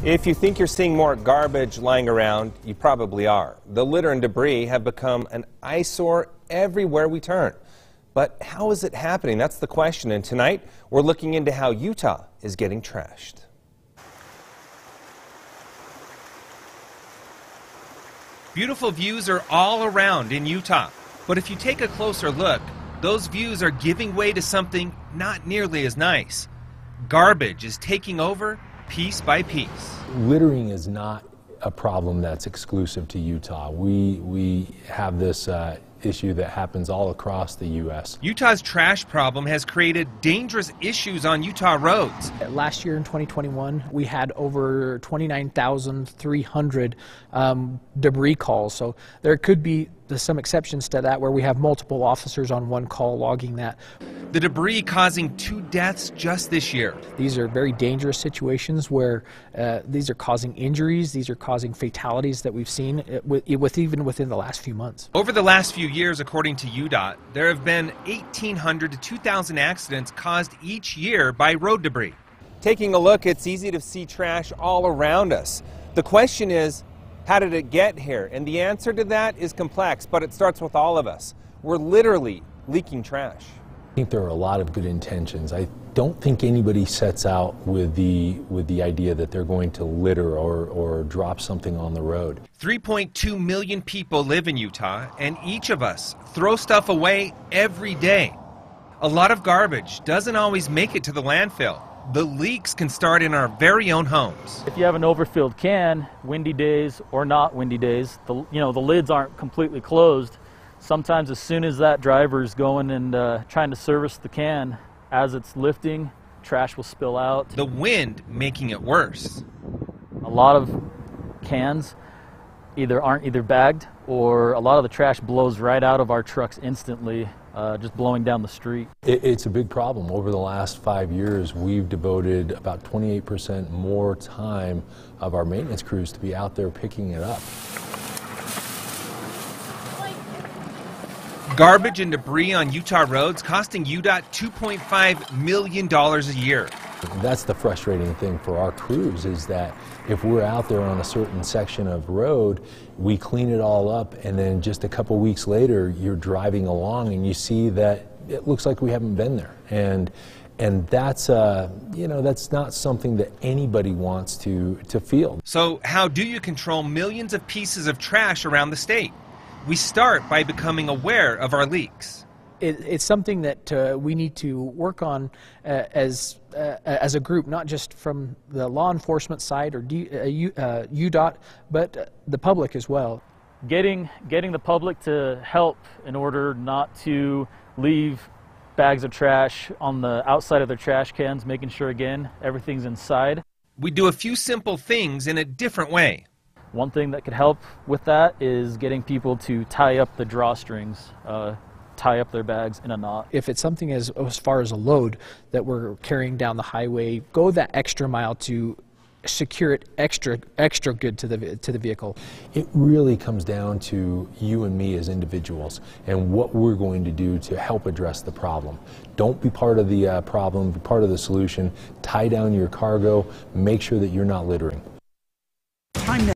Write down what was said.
If you think you're seeing more garbage lying around, you probably are. The litter and debris have become an eyesore everywhere we turn. But how is it happening? That's the question. And tonight, we're looking into how Utah is getting trashed. Beautiful views are all around in Utah. But if you take a closer look, those views are giving way to something not nearly as nice. Garbage is taking over piece by piece. Littering is not a problem that's exclusive to Utah. We have this issue that happens all across the U.S. Utah's trash problem has created dangerous issues on Utah roads. Last year in 2021, we had over 29,300 debris calls. So there could be some exceptions to that where we have multiple officers on one call logging that. The debris causing 2 deaths just this year. These are very dangerous situations where these are causing injuries, these are causing fatalities that we've seen even within the last few months. Over the last few years, according to UDOT, there have been 1,800 to 2,000 accidents caused each year by road debris. Taking a look, it's easy to see trash all around us. The question is, how did it get here? And the answer to that is complex, but it starts with all of us. We're literally leaking trash. I think there are a lot of good intentions. I don't think anybody sets out with the idea that they're going to litter or drop something on the road. 3.2 million people live in Utah, and each of us throw stuff away every day. A lot of garbage doesn't always make it to the landfill. The leaks can start in our very own homes. If you have an overfilled can, windy days or not windy days, the lids aren't completely closed. Sometimes as soon as that driver's going and trying to service the can, as it's lifting, trash will spill out. The wind making it worse. A lot of cans aren't either bagged, or a lot of the trash blows right out of our trucks instantly, just blowing down the street. It's a big problem. Over the last 5 years, we've devoted about 28% more time of our maintenance crews to be out there picking it up. Garbage and debris on Utah roads costing UDOT $2.5 million a year. That's the frustrating thing for our crews, is that if we're out there on a certain section of road, we clean it all up, and then just a couple weeks later, you're driving along and you see that it looks like we haven't been there. And that's that's not something that anybody wants to feel. So how do you control millions of pieces of trash around the state? We start by becoming aware of our leaks. It's something that we need to work on as a group, not just from the law enforcement side or UDOT, but the public as well. Getting the public to help in order not to leave bags of trash on the outside of their trash cans, making sure, again, everything's inside. We do a few simple things in a different way. One thing that could help with that is getting people to tie up the drawstrings, tie up their bags in a knot. If it's something as far as a load that we're carrying down the highway, go that extra mile to secure it extra good to the vehicle. It really comes down to you and me as individuals and what we're going to do to help address the problem. Don't be part of the problem, be part of the solution. Tie down your cargo, make sure that you're not littering.